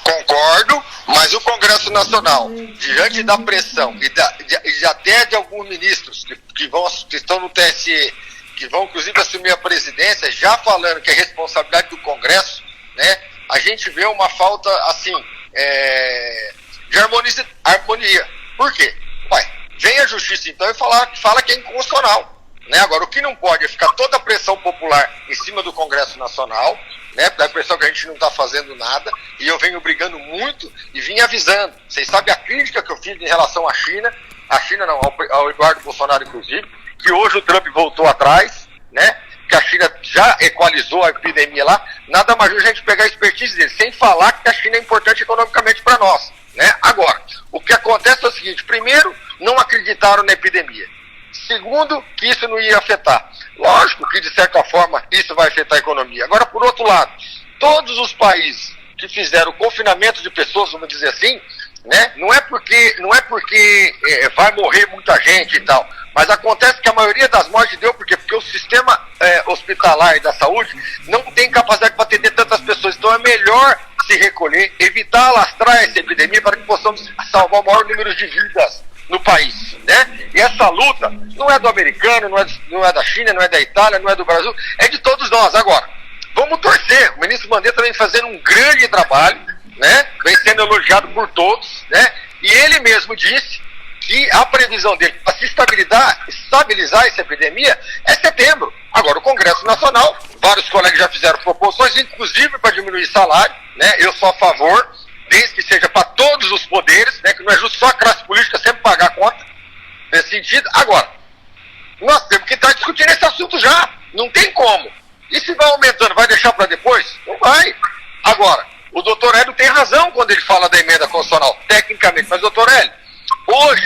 Concordo, mas o Congresso Nacional, diante da pressão e até de alguns ministros que estão no TSE, que vão inclusive assumir a presidência, já falando que é responsabilidade do Congresso, né, a gente vê uma falta assim de harmonia. Por quê? Vem a Justiça então e fala que é inconstitucional. Né? Agora, o que não pode é ficar toda a pressão popular em cima do Congresso Nacional, né? Da impressão que a gente não está fazendo nada, e eu venho brigando muito e vim avisando. Vocês sabem a crítica que eu fiz em relação à China não, ao Eduardo Bolsonaro inclusive, que hoje o Trump voltou atrás, né? Que a China já equalizou a epidemia lá, nada mais justo a gente pegar a expertise dele, sem falar que a China é importante economicamente para nós. Né? Agora, o que acontece é o seguinte: primeiro, não acreditaram na epidemia. Segundo, que isso não ia afetar. Lógico que, de certa forma, isso vai afetar a economia. Agora, por outro lado, todos os países que fizeram confinamento de pessoas, vamos dizer assim, né, não é porque vai morrer muita gente e tal, mas acontece que a maioria das mortes deu porque o sistema hospitalar e da saúde não tem capacidade para atender tantas pessoas. Então é melhor se recolher, evitar alastrar essa epidemia para que possamos salvar o maior número de vidas no país, né? E essa luta não é do americano, não é da China, não é da Itália, não é do Brasil, é de todos nós. Agora, vamos torcer. O ministro Mandetta vem fazendo um grande trabalho, né? Vem sendo elogiado por todos, né? E ele mesmo disse que a previsão dele para se estabilizar essa epidemia é setembro. Agora, o Congresso Nacional vai vários colegas já fizeram proposições, inclusive para diminuir salário, né? Eu sou a favor, desde que seja para todos os poderes, né? Que não é justo só a classe política sempre pagar a conta, nesse sentido. Agora, nós temos que estar discutindo esse assunto já, não tem como. E se vai aumentando, vai deixar para depois? Não vai. Agora, o doutor Hélio tem razão quando ele fala da emenda constitucional, tecnicamente, mas doutor Hélio, hoje,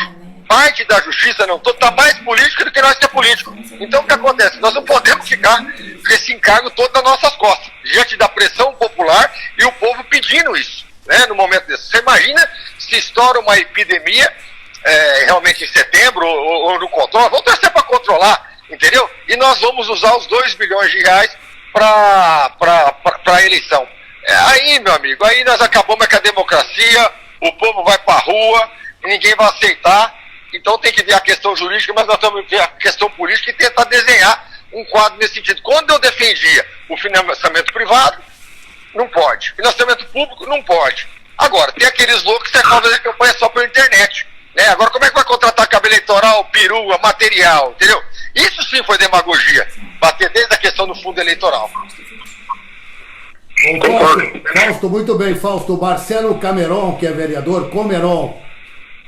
parte da justiça, não está mais política do que nós que é político. Então o que acontece? Nós não podemos ficar com esse encargo todo nas nossas costas, diante da pressão popular e o povo pedindo isso, né, no momento desse. Você imagina se estoura uma epidemia realmente em setembro ou no controle? Vamos torcer para controlar, entendeu? E nós vamos usar os 2 bilhões de reais para a eleição. Aí, meu amigo, aí nós acabamos com a democracia, o povo vai para a rua, ninguém vai aceitar. Então tem que ver a questão jurídica, mas nós temos que ver a questão política e tentar desenhar um quadro nesse sentido. Quando eu defendia o financiamento privado, não pode. Financiamento público, não pode. Agora, tem aqueles loucos que vão fazer campanha só pela internet, né? Agora, como é que vai contratar cabo eleitoral, perua, material, entendeu? Isso sim foi demagogia. Bater desde a questão do fundo eleitoral. Fausto, muito bem, Fausto. Marcelo Cameron, que é vereador,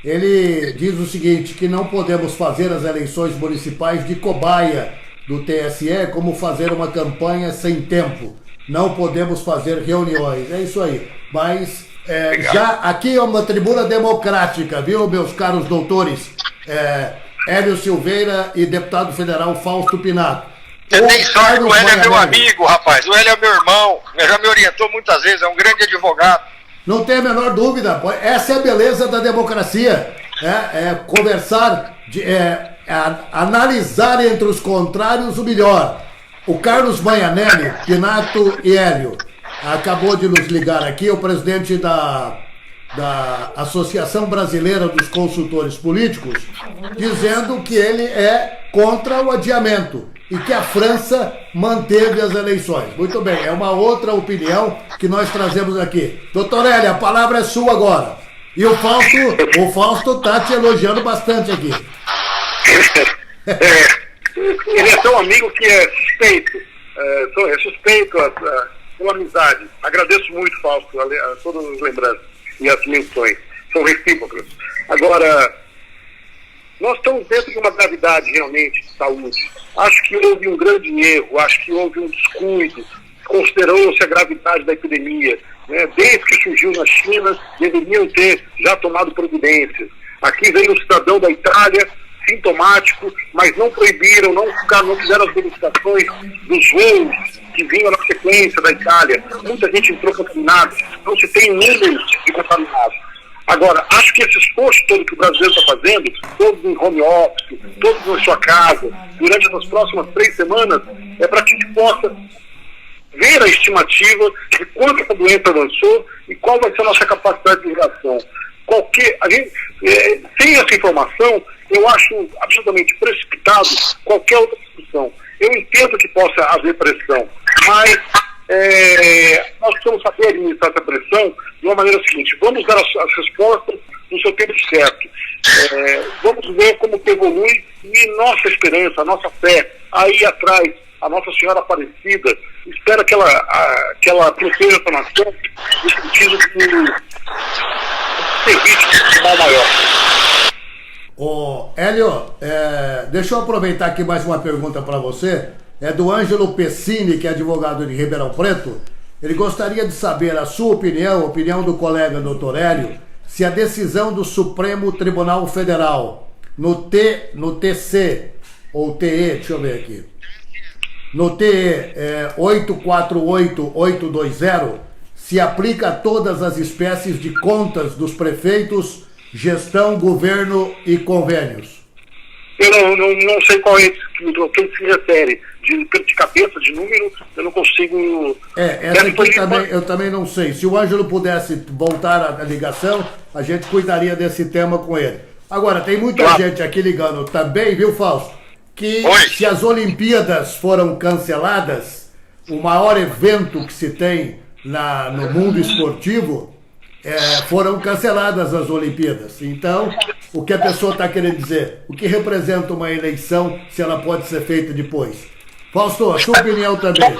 ele diz o seguinte, que não podemos fazer as eleições municipais de cobaia do TSE, como fazer uma campanha sem tempo. Não podemos fazer reuniões. É isso aí. Mas já aqui é uma tribuna democrática, viu, meus caros doutores? Hélio Silveira e deputado federal Fausto Pinato. Você tem sorte, o Hélio é meu amigo, rapaz. O Hélio é meu irmão. Já me orientou muitas vezes, é um grande advogado. Não tem a menor dúvida. Essa é a beleza da democracia. Conversar, analisar entre os contrários o melhor. O Carlos Maianelli, Pinato e Hélio, acabou de nos ligar aqui, o presidente da Associação Brasileira dos Consultores Políticos, dizendo que ele é contra o adiamento e que a França manteve as eleições. Muito bem, é uma outra opinião que nós trazemos aqui. Doutor Hélio, a palavra é sua agora. E o Fausto está te elogiando bastante aqui. Ele é tão amigo que é suspeito. É suspeito pela amizade. Agradeço muito, Fausto, a todas as lembranças e as menções. São recíprocas. Agora, nós estamos dentro de uma gravidade realmente de saúde. Acho que houve um grande erro, acho que houve um descuido. Considerou-se a gravidade da epidemia. Né? Desde que surgiu na China, deveriam ter já tomado providências. Aqui veio um cidadão da Itália, sintomático, mas não proibiram, não fizeram as verificações dos voos que vinham na sequência da Itália. Muita gente entrou contaminada, não se tem números de contaminados. Agora, acho que esse esforço todo que o brasileiro está fazendo, todos em home office, todos na sua casa, durante as próximas 3 semanas, é para que a gente possa ver a estimativa de quanto essa doença avançou e qual vai ser a nossa capacidade de vacinação. Sem essa informação, eu acho absolutamente precipitado qualquer outra discussão. Eu entendo que possa haver pressão, mas nós precisamos saber administrar essa pressão de uma maneira seguinte: vamos dar as respostas no seu tempo certo. Vamos ver como que evolui e nossa esperança, a nossa fé, aí atrás, a Nossa Senhora Aparecida, espera que ela proteja essa nação no sentido de evite um mal maior. Hélio, deixa eu aproveitar aqui mais uma pergunta para você. É do Ângelo Pessini, que é advogado de Ribeirão Preto. Ele gostaria de saber a sua opinião, a opinião do colega doutor Hélio, se a decisão do Supremo Tribunal Federal no TC, ou TE, deixa eu ver aqui, no TE 848820, se aplica a todas as espécies de contas dos prefeitos, gestão, governo e convênios. Eu não sei qual é o que se refere. De cabeça, de número, eu não consigo... essa aqui eu também não sei. Se o Ângelo pudesse voltar à ligação, a gente cuidaria desse tema com ele. Agora, tem muita gente aqui ligando também, viu, Fausto? Que se as Olimpíadas foram canceladas, o maior evento que se tem no mundo esportivo, foram canceladas as Olimpíadas. Então, o que a pessoa está querendo dizer? O que representa uma eleição, se ela pode ser feita depois? Fausto, a sua opinião também.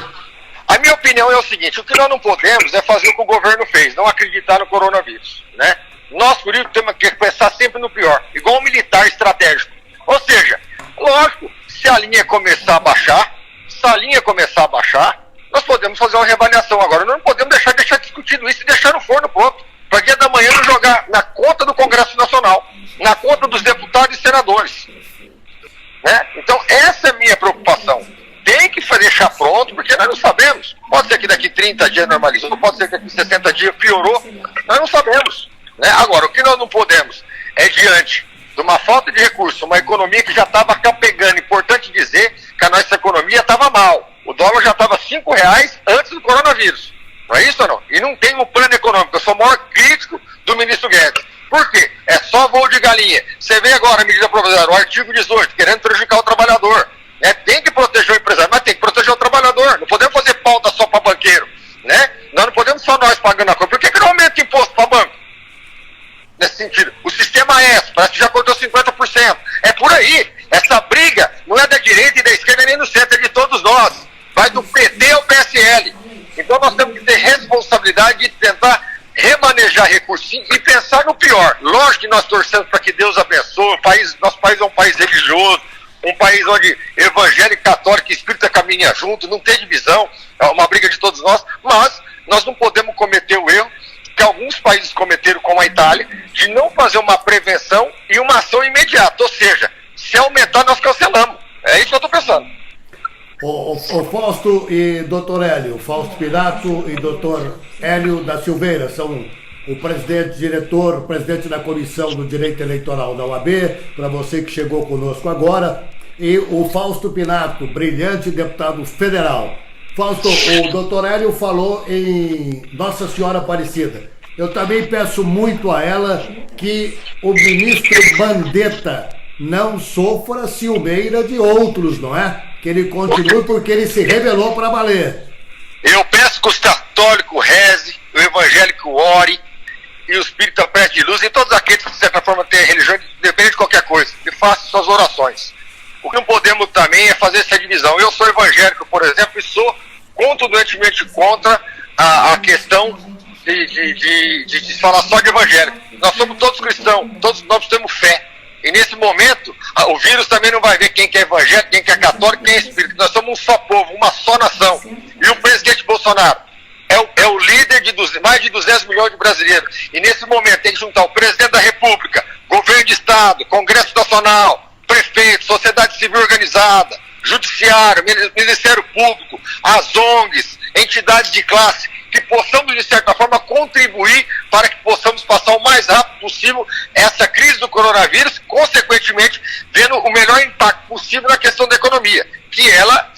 A minha opinião é o seguinte, o que nós não podemos é fazer o que o governo fez, não acreditar no coronavírus, né? Nós, por isso, temos que pensar sempre no pior, igual um militar estratégico. Ou seja, lógico, se a linha começar a baixar, nós podemos fazer uma reavaliação. Agora, nós não podemos deixar discutido isso e deixar no forno pronto, para dia da manhã não jogar na conta do Congresso Nacional, na conta dos deputados e senadores. Né? Então, essa é a minha preocupação. Tem que deixar pronto, porque nós não sabemos. Pode ser que daqui 30 dias normalizou, pode ser que daqui 60 dias piorou, nós não sabemos. Né? Agora, o que nós não podemos é, diante de uma falta de recursos, uma economia que já estava capengando, importante dizer que a nossa economia estava mal. O dólar já estava R$5 antes do coronavírus. Não é isso ou não? E não tem um plano econômico. Eu sou o maior crítico do ministro Guedes. Por quê? É só voo de galinha. Você vê agora a medida provisória, o artigo 18, querendo prejudicar o trabalhador. Né? Tem que proteger o empresário, mas tem que proteger o trabalhador. Não podemos fazer pauta só para banqueiro. Né? Nós não podemos só nós pagando a coisa. Por que não aumenta o imposto para banco? Nesse sentido. O sistema é esse, parece que já cortou 50%. É por aí. Essa briga não é da direita e da esquerda nem do centro, é de todos nós. Vai do PT ao PSL. Então nós temos que ter responsabilidade de tentar remanejar recursos e pensar no pior. Lógico que nós torcemos para que Deus abençoe. Nosso país é um país religioso, um país onde evangélico, católico e espírita caminham junto, não tem divisão, é uma briga de todos nós, mas nós não podemos cometer o erro que alguns países cometeram, como a Itália, de não fazer uma prevenção e uma ação imediata. Ou seja, se aumentar, nós cancelamos. É isso que eu estou pensando. O Fausto e Dr. Hélio, Fausto Pinato e Dr. Hélio da Silveira, são o presidente, diretor, presidente da Comissão do Direito Eleitoral da OAB, para você que chegou conosco agora, e o Fausto Pinato, brilhante deputado federal. Fausto, o Dr. Hélio falou em Nossa Senhora Aparecida. Eu também peço muito a ela que o ministro Mandetta não sofra ciumeira de outros, não é? Que ele continue, porque ele se rebelou para valer. Eu peço que os católicos rezem, o evangélico ore, e o espírito preste de luz, e todos aqueles que de certa forma têm religião, depende de qualquer coisa, e façam suas orações. O que não podemos também é fazer essa divisão. Eu sou evangélico, por exemplo, e sou contundentemente contra a questão de falar só de evangélico. Nós somos todos cristãos, todos nós temos fé. E nesse momento, o vírus também não vai ver quem que é evangélico, quem que é católico, quem é espírita. Nós somos um só povo, uma só nação. E o presidente Bolsonaro é o líder de mais de 200 milhões de brasileiros. E nesse momento tem que juntar o presidente da República, governo de Estado, Congresso Nacional, prefeito, sociedade civil organizada, judiciário, Ministério Público, as ONGs, entidades de classe, que possamos, de certa forma, contribuir para que possamos passar o mais rápido possível essa crise do coronavírus, consequentemente, vendo o melhor impacto possível na questão da economia, que ela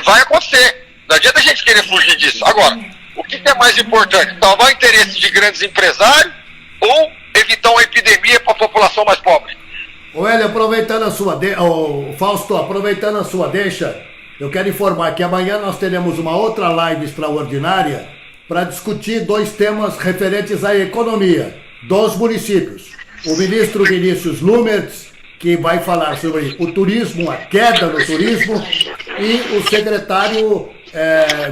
vai acontecer. Não adianta a gente querer fugir disso. Agora, o que é mais importante? Salvar o interesse de grandes empresários ou evitar uma epidemia para a população mais pobre? Ô Hélio, aproveitando a sua Fausto, aproveitando a sua deixa, eu quero informar que amanhã nós teremos uma outra live extraordinária para discutir dois temas referentes à economia dos municípios. O ministro Vinícius Lumertz, que vai falar sobre o turismo, a queda do turismo, e o secretário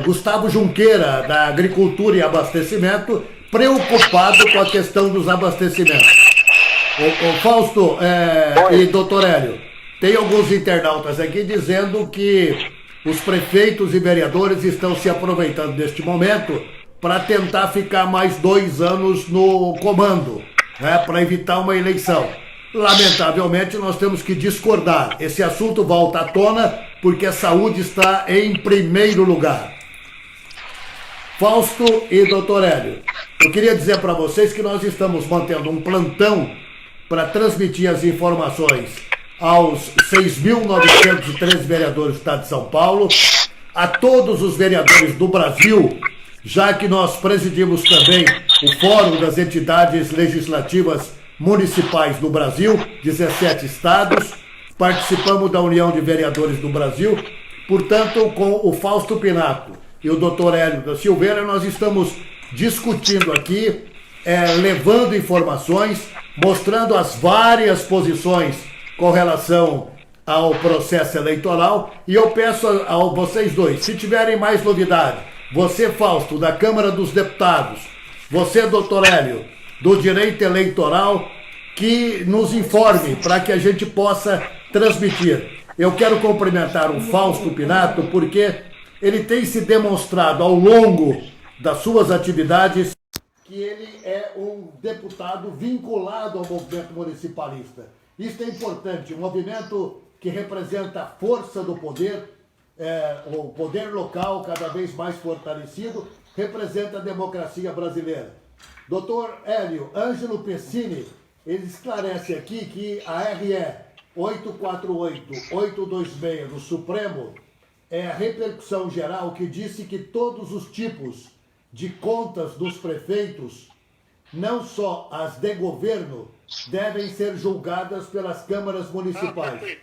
Gustavo Junqueira, da Agricultura e Abastecimento, preocupado com a questão dos abastecimentos. O Fausto e Dr. Hélio, tem alguns internautas aqui dizendo que os prefeitos e vereadores estão se aproveitando deste momento para tentar ficar mais 2 anos no comando, né, para evitar uma eleição. Lamentavelmente, nós temos que discordar. Esse assunto volta à tona porque a saúde está em primeiro lugar. Fausto e Dr. Hélio, eu queria dizer para vocês que nós estamos mantendo um plantão para transmitir as informações aos 6.913 vereadores do Estado de São Paulo, a todos os vereadores do Brasil, já que nós presidimos também o Fórum das Entidades Legislativas Municipais do Brasil, 17 estados, participamos da União de Vereadores do Brasil, portanto, com o Fausto Pinato e o Dr. Hélio da Silveira, nós estamos discutindo aqui, levando informações, mostrando as várias posições com relação ao processo eleitoral, e eu peço a vocês dois, se tiverem mais novidade, você, Fausto, da Câmara dos Deputados, você, doutor Hélio, do Direito Eleitoral, que nos informe para que a gente possa transmitir. Eu quero cumprimentar o Fausto Pinato, porque ele tem se demonstrado ao longo das suas atividades que ele é um deputado vinculado ao movimento municipalista. Isso é importante, um movimento que representa a força do poder, o poder local cada vez mais fortalecido, representa a democracia brasileira. Doutor Hélio Ângelo Pessini, ele esclarece aqui que a RE 848-826 do Supremo é a repercussão geral que disse que todos os tipos de contas dos prefeitos, não só as de governo, devem ser julgadas pelas câmaras municipais.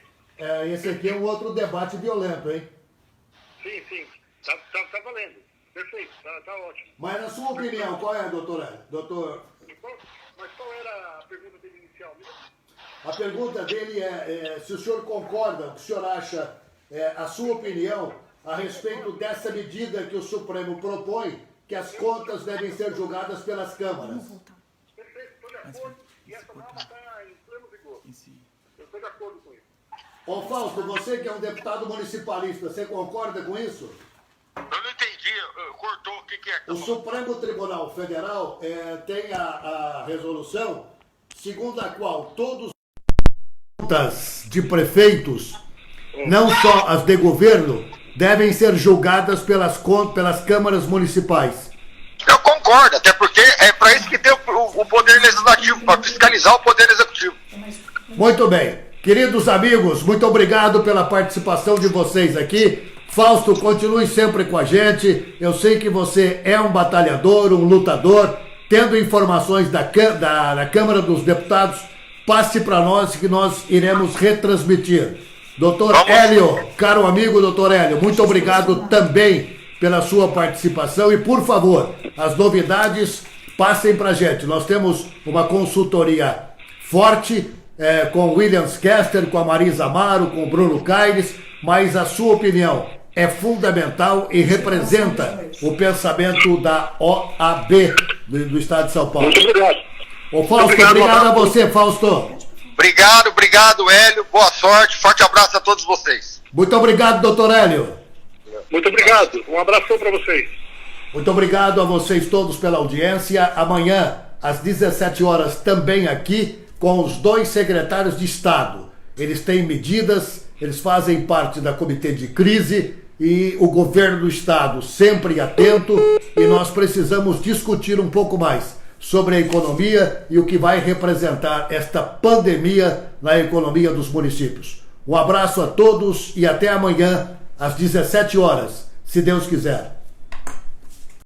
Esse aqui é um outro debate violento, hein? Sim. Tá valendo. Perfeito, tá ótimo. Mas na sua opinião, qual é, doutor? Mas qual era a pergunta dele inicial? A pergunta dele é se o senhor concorda, o que o senhor acha, a sua opinião a respeito dessa medida que o Supremo propõe, que as contas devem ser julgadas pelas câmaras. Perfeito, estou de acordo. E essa norma está em pleno vigor. Eu estou de acordo com isso. Ô Fausto, você que é um deputado municipalista, você concorda com isso? Eu não entendi, cortou, o que é? O Supremo Tribunal Federal tem a resolução segundo a qual todos as contas de prefeitos, não só as de governo, devem ser julgadas pelas câmaras municipais. Eu concordo, até porque é para isso que tem o Poder Legislativo, para fiscalizar o Poder Executivo. Muito bem. Queridos amigos, muito obrigado pela participação de vocês aqui. Fausto, continue sempre com a gente. Eu sei que você é um batalhador, um lutador. Tendo informações da Câmara dos Deputados, passe para nós que nós iremos retransmitir. Doutor Hélio, caro amigo doutor Hélio, muito obrigado também pela sua participação e, por favor, as novidades passem para a gente. Nós temos uma consultoria forte com o Williams Kester, com a Marisa Amaro, com o Bruno Caires, mas a sua opinião é fundamental e representa o pensamento da OAB do Estado de São Paulo. Muito obrigado. Ô Fausto, obrigado a você, Fausto. Obrigado, Hélio. Boa sorte. Forte abraço a todos vocês. Muito obrigado, doutor Hélio. Muito obrigado. Um abração para vocês. Muito obrigado a vocês todos pela audiência. Amanhã, às 17 horas, também aqui, com os dois secretários de Estado. Eles têm medidas, eles fazem parte da Comitê de Crise e o governo do Estado sempre atento, e nós precisamos discutir um pouco mais sobre a economia e o que vai representar esta pandemia na economia dos municípios. Um abraço a todos e até amanhã, às 17 horas, se Deus quiser.